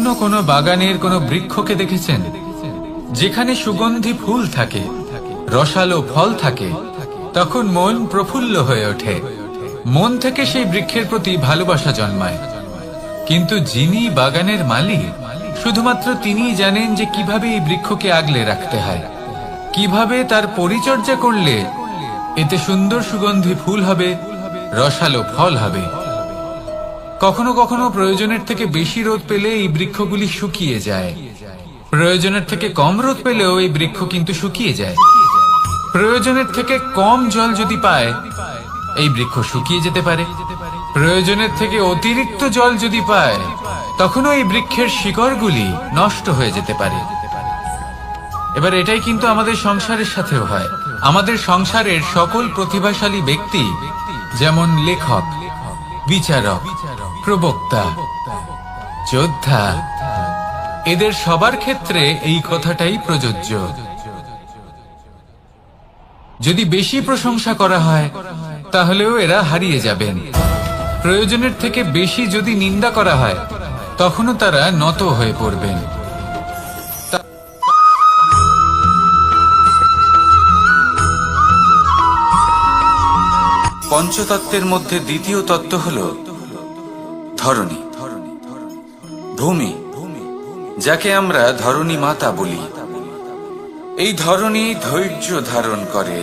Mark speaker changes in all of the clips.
Speaker 1: কখনো কোনো বাগানের কোনো বৃক্ষকে দেখেছেন যেখানে সুগন্ধি ফুল থাকে, রসালো ফল থাকে? তখন মন প্রফুল্ল হয়ে ওঠে, মন থেকে সেই বৃক্ষের প্রতি ভালোবাসা জন্মায়। কিন্তু যিনি বাগানের মালিক, শুধুমাত্র তিনিই জানেন যে কিভাবে এই বৃক্ষকে আগলে রাখতে হয়, কিভাবে তার পরিচর্যা করলে এতে সুন্দর সুগন্ধি ফুল হবে, রসালো ফল হবে। কখনো কখনো প্রয়োজনের থেকে বেশি রোদ পেলে এই বৃক্ষগুলি শুকিয়ে যায়, প্রয়োজনের থেকে কম রোদ পেলেও এই বৃক্ষ কিন্তু শুকিয়ে যায়। প্রয়োজনের থেকে কম জল যদি পায়, এই বৃক্ষ শুকিয়ে যেতে পারে। প্রয়োজনের থেকে অতিরিক্ত জল যদি পায়, তখনও এই বৃক্ষের শিকড়গুলি নষ্ট হয়ে যেতে পারে। এবার এটাই কিন্তু আমাদের সংসারের সাথেও হয়। আমাদের সংসারের সকল প্রতিভাশালী ব্যক্তি, যেমন লেখক, বিচারক, প্রবক্তা, যোদ্ধা, এদের সবার ক্ষেত্রে এই কথাটাই প্রযোজ্য। যদি বেশি প্রশংসা করা হয়, তাহলেও এরা হারিয়ে যাবেন। প্রয়োজনের থেকে বেশি যদি নিন্দা করা হয়, তখনও তারা নত হয়ে পড়বেন। পঞ্চতত্ত্বের মধ্যে দ্বিতীয় তত্ত্ব হল ধরণী, ভূমি, যাকে আমরা ধরণী মাতা বলি। এই ধরণী ধৈর্য ধারণ করে,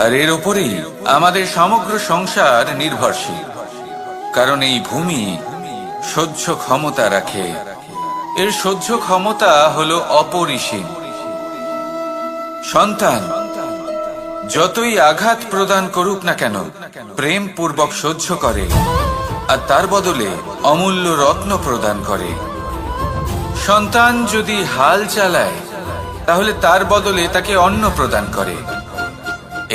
Speaker 1: আর এর ওপরেই আমাদের সমগ্র সংসার নির্ভরশীল। কারণ এই ভূমি সহ্য ক্ষমতা রাখে, এর সহ্য ক্ষমতা হলো অপরিসীম। সন্তান যতই আঘাত প্রদান করুক না কেন, প্রেম পূর্বক সহ্য করে, আর তার বদলে অমূল্য রত্ন প্রদান করে। সন্তান যদি হাল চালায়, তাহলে তার বদলে তাকে অন্ন প্রদান করে।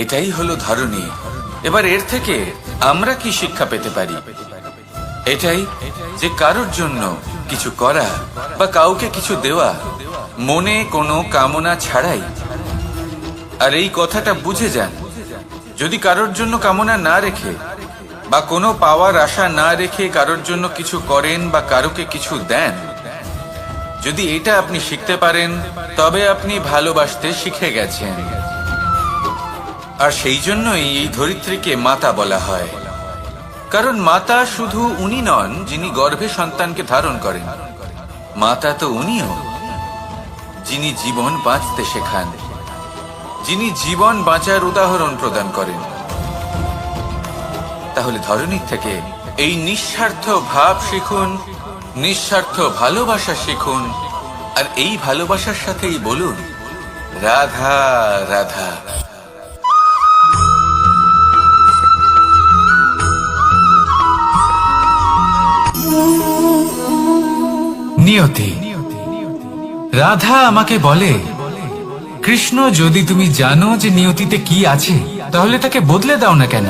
Speaker 1: এটাই হলো ধরণী। এবার এর থেকে আমরা কি শিক্ষা পেতে পারি? এটাই যে কারোর জন্য কিছু করা বা কাউকে কিছু দেওয়া মনে কোনো কামনা ছাড়াই। আর এই কথাটা বুঝে যান, যদি কারোর জন্য কামনা না রেখে বা কোনো পাওয়ার আশা না রেখে কারোর জন্য কিছু করেন বা কারোকে কিছু দেন, যদি এটা আপনি শিখতে পারেন, তবে আপনি ভালোবাসতে শিখে গেছেন। আর সেই জন্যই এই ধরিত্রীকে মাতা বলা হয়। কারণ মাতা শুধু উনি নন যিনি গর্ভে সন্তানকে ধারণ করেন, মাতা তো উনিও যিনি জীবন বাঁচতে শেখান, যিনি জীবন বাঁচার উদাহরণ প্রদান করেন। তাহলে ধরণীর থেকে এই নিঃস্বার্থ ভাব শিখুন, নিঃস্বার্থ ভালোবাসা শিখুন, আর এই ভালোবাসার সাথেই বলুন রাধা রাধা। নিয়তি। রাধা আমাকে বলে, কৃষ্ণ, যদি তুমি জানো যে নিয়তিতে কি আছে, তাহলে তাকে বদলে দাও না কেন?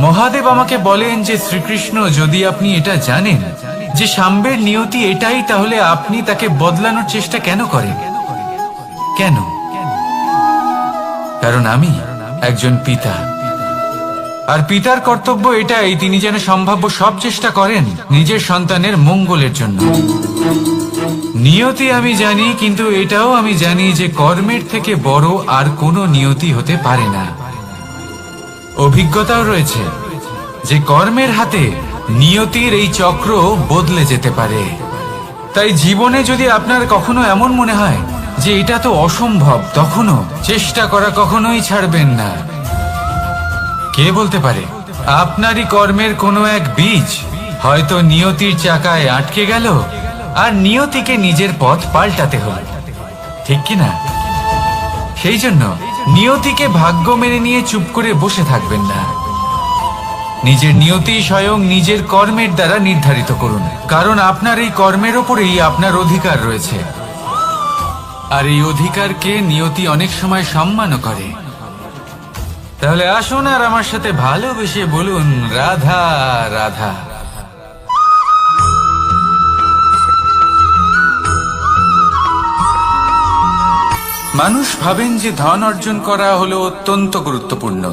Speaker 1: মহাদেব আমাকে বলেন যে শ্রীকৃষ্ণ, যদি আপনি এটা জানেন যে সাম্বের নিয়তি এটাই, তাহলে আপনি তাকে বদলানোর চেষ্টা কেন করেন? কেন? কারণ আমি একজন পিতা, আর পিতার কর্তব্য এটাই, তিনি যেন সম্ভাব্য সব চেষ্টা করেন নিজের সন্তানের মঙ্গলের জন্য। নিয়তি আমি জানি, কিন্তু এটাও আমি জানি যে কর্মের থেকে বড় আর কোনো নিয়তি হতে পারে না। অভিজ্ঞতাও রয়েছে যে কর্মের হাতে নিয়তির এই চক্র বদলে যেতে পারে। তাই জীবনে যদি আপনার কখনো এমন মনে হয় যে এটা তো অসম্ভব, তখনও চেষ্টা করা কখনোই ছাড়বেন না। কে বলতে পারে আপনারই কর্মের কোনো এক বীজ হয়তো নিয়তির চাকায় আটকে গেল, আর নিয়তিকে নিজের পথ পাল্টাতে হলো, ঠিক কিনা? সেই জন্য নিয়তিকে ভাগ্য মেনে নিয়ে চুপ করে বসে থাকবেন না। নিজের নিয়তি স্বয়ং নিজের কর্মের দ্বারা নির্ধারিত করুন, কারণ আপনার এই কর্মের ওপরেই আপনার অধিকার রয়েছে। আর এই অধিকারকে নিয়তি অনেক সময় সম্মানও করে। তাহলে আসুন আর আমার সাথে ভালোবেসে বলুন রাধা রাধা। মানুষ ভাবেন যে ধন অর্জন করা হলো অত্যন্ত গুরুত্বপূর্ণ।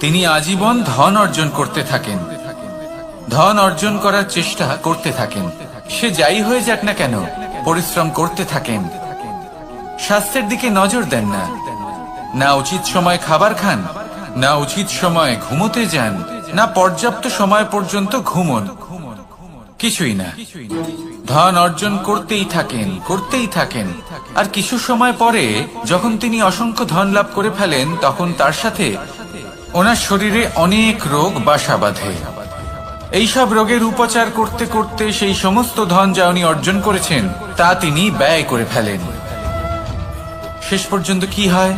Speaker 1: তিনি আজীবন ধন অর্জন করতে থাকেন, ধন অর্জন করার চেষ্টা করতে থাকেন, সে যাই হয়ে যাক না কেন পরিশ্রম করতে থাকেন। স্বাস্থ্যের দিকে নজর দেন না, না উচিত সময় খাবার খান, না উচিত সময় ঘুমোতে যান, না পর্যাপ্ত সময় পর্যন্ত ঘুমন, কিছুই না। ধন অর্জন করতেই থাকেন, আর কিছু সময় পরে যখন তিনি অসংখ্য ধন লাভ করে ফেলেন, তখন তার সাথে ওনার শরীরে অনেক রোগ বাসা বাঁধে। এইসব রোগের উপচার করতে করতে সেই সমস্ত ধন যা উনি অর্জন করেছেন তা তিনি ব্যয় করে ফেলেন। শেষ পর্যন্ত কি হয়?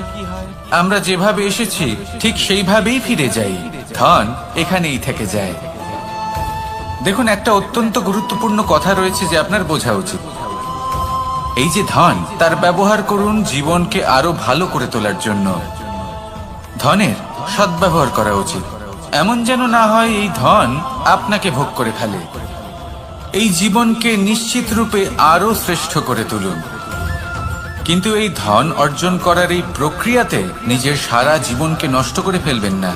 Speaker 1: আমরা যেভাবে এসেছি ঠিক সেইভাবেই ফিরে যাই, ধন এখানেই থেকে যায়। দেখুন, একটা অত্যন্ত গুরুত্বপূর্ণ কথা রয়েছে যে আপনার বোঝা উচিত। এই যে ধন, তার ব্যবহার করুন জীবনকে আরো ভালো করে তোলার জন্য। ধনের সদ্ব্যবহার করা উচিত, এমন যেন না হয় এই ধন আপনাকে ভোগ করে ফেলে। এই জীবনকে নিশ্চিত রূপে আরো শ্রেষ্ঠ করে তুলুন, কিন্তু এই ধন অর্জন করার এই প্রক্রিয়াতে নিজের সারা জীবনকে নষ্ট করে ফেলবেন না।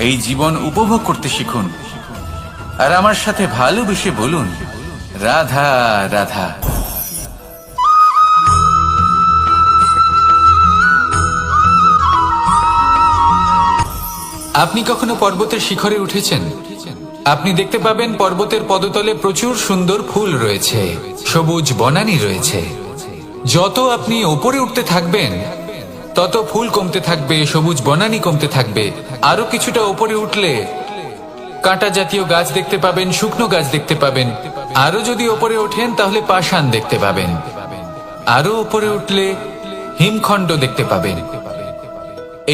Speaker 1: এই জীবন উপভোগ করতে শিখুন, আর আমার সাথে ভালোবেসে বলুন, রাধা রাধা। আপনি কখনো পর্বতের শিখরে উঠেছেন? আপনি দেখতে পাবেন পর্বতের পদতলে প্রচুর সুন্দর ফুল রয়েছে, সবুজ বনানী রয়েছে। যত আপনি উপরে উঠতে থাকবেন তত ফুল কমতে থাকবে, সবুজ বনানী কমতে থাকবে। আরো কিছুটা উপরে উঠলে কাঁটা জাতীয় গাছ দেখতে পাবেন, শুকনো গাছ দেখতে পাবেন। আরো যদি উপরে ওঠেন তাহলে পাষাণ দেখতে পাবেন। আরো উপরে উঠলে হিমখণ্ড দেখতে পাবেন।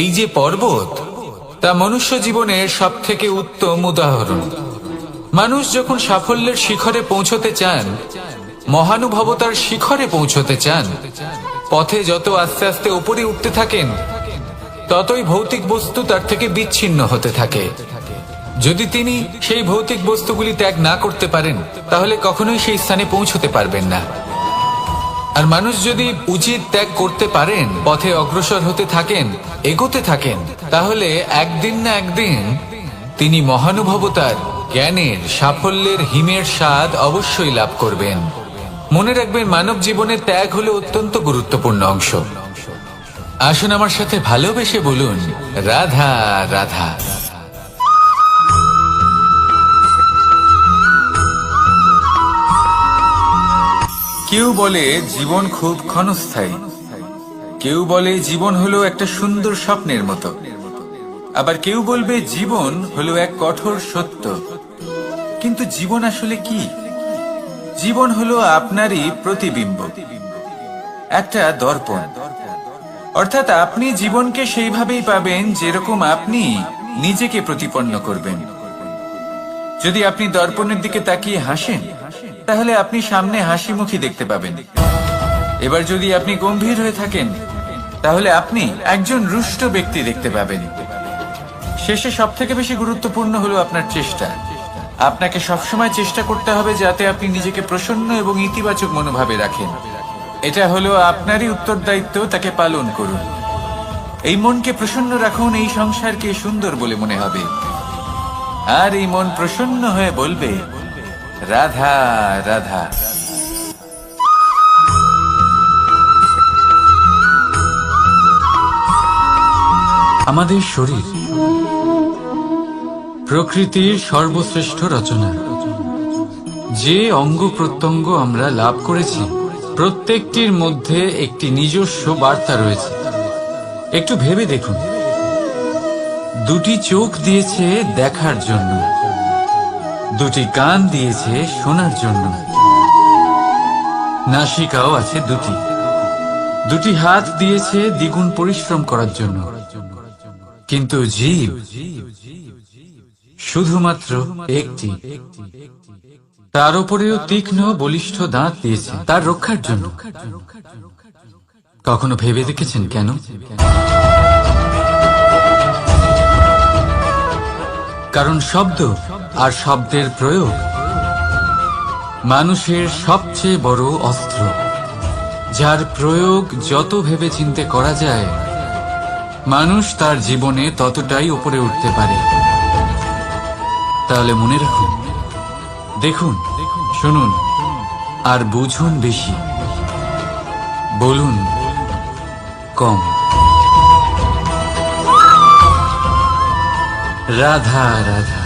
Speaker 1: এই যে পর্বত, তা মনুষ্য জীবনের সব থেকে উত্তম উদাহরণ। মানুষ যখন সাফল্যের শিখরে পৌঁছতে চান, মহানুভবতার শিখরে পৌঁছতে চান, পথে যত আস্তে আস্তে উপরে উঠতে থাকেন ততই ভৌতিক বস্তু তার থেকে বিচ্ছিন্ন হতে থাকে। যদি তিনি সেই ভৌতিক বস্তুগুলি ত্যাগ না করতে পারেন তাহলে কখনোই সেই স্থানে পৌঁছতে পারবেন না। আর মানুষ যদি উচিত ত্যাগ করতে পারেন, পথে অগ্রসর হতে থাকেন, এগোতে থাকেন, তাহলে একদিন না একদিন তিনি মহানুভবতার, জ্ঞানের, সাফল্যের হিমের স্বাদ অবশ্যই লাভ করবেন। মনে রাখবেন, মানব জীবনে ত্যাগ হলো অত্যন্ত গুরুত্বপূর্ণ অংশ। আসুন আমার সাথে ভালোবেসে বলুন, রাধা রাধা। কেউ বলে জীবন খুব ক্ষণস্থায়ী, কেউ বলে জীবন হলো একটা সুন্দর স্বপ্নের মতো, আবার কেউ বলবে জীবন হলো এক কঠোর সত্য। কিন্তু জীবন আসলে কি? জীবন হলো আপনারই প্রতিবিম্ব, একটা দর্পণ। অর্থাৎ আপনি জীবনকে সেইভাবেই পাবেন যেরকম আপনি নিজেকে প্রতিপন্ন করবেন। যদি আপনি দর্পণের দিকে তাকিয়ে হাসেন, তাহলে আপনি সামনে হাসি মুখী দেখতে পাবেন। এবার যদি আপনি গম্ভীর হয়ে থাকেন, তাহলে আপনি একজন রুষ্ট ব্যক্তি দেখতে পাবেন। শেষে সব থেকে বেশি গুরুত্বপূর্ণ হলো আপনার চেষ্টা। আপনাকে সবসময় চেষ্টা করতে হবে যাতে আপনি নিজেকে প্রসন্ন এবং ইতিবাচক মনোভাবে রাখেন। এটা হলো আপনারই উত্তরদায়িত্ব, তাকে পালন করুন। এই মনকে প্রসন্ন রাখুন, এই সংসারকে সুন্দর বলে মনে হবে। আর এই মন প্রসন্ন হয়ে বলবে, রাধা রাধা। আমাদের শরীর প্রকৃতির সর্বশ্রেষ্ঠ রচনা। যে অঙ্গ প্রত্যঙ্গ আমরা লাভ করেছি, প্রত্যেকটির মধ্যে একটি নিজস্ব বার্তা রয়েছে। একটু ভেবে দেখুন, দুটি চোখ দিয়েছে দেখার জন্য, দুটি কান দিয়েছে শোনার জন্য, নাসিকাও আছে দুটি, দুটি হাত দিয়েছে দ্বিগুণ পরিশ্রম করার জন্য। কিন্তু জীব শুধুমাত্র একটি। তার উপরেও তীক্ষ্ণ বলিষ্ঠ দাঁত দিয়েছে তার রক্ষার জন্য। কখনো ভেবে দেখেছেন কেন? কারণ শব্দ আর শব্দের প্রয়োগ মানুষের সবচেয়ে বড় অস্ত্র, যার প্রয়োগ যত ভেবে চিন্তে করা যায়, মানুষ তার জীবনে ততটাই উপরে উঠতে পারে।
Speaker 2: তাহলে মনে রাখুন, দেখুন, শুনুন আর বুঝুন বেশি, বলুন কম। রাধা রাধা।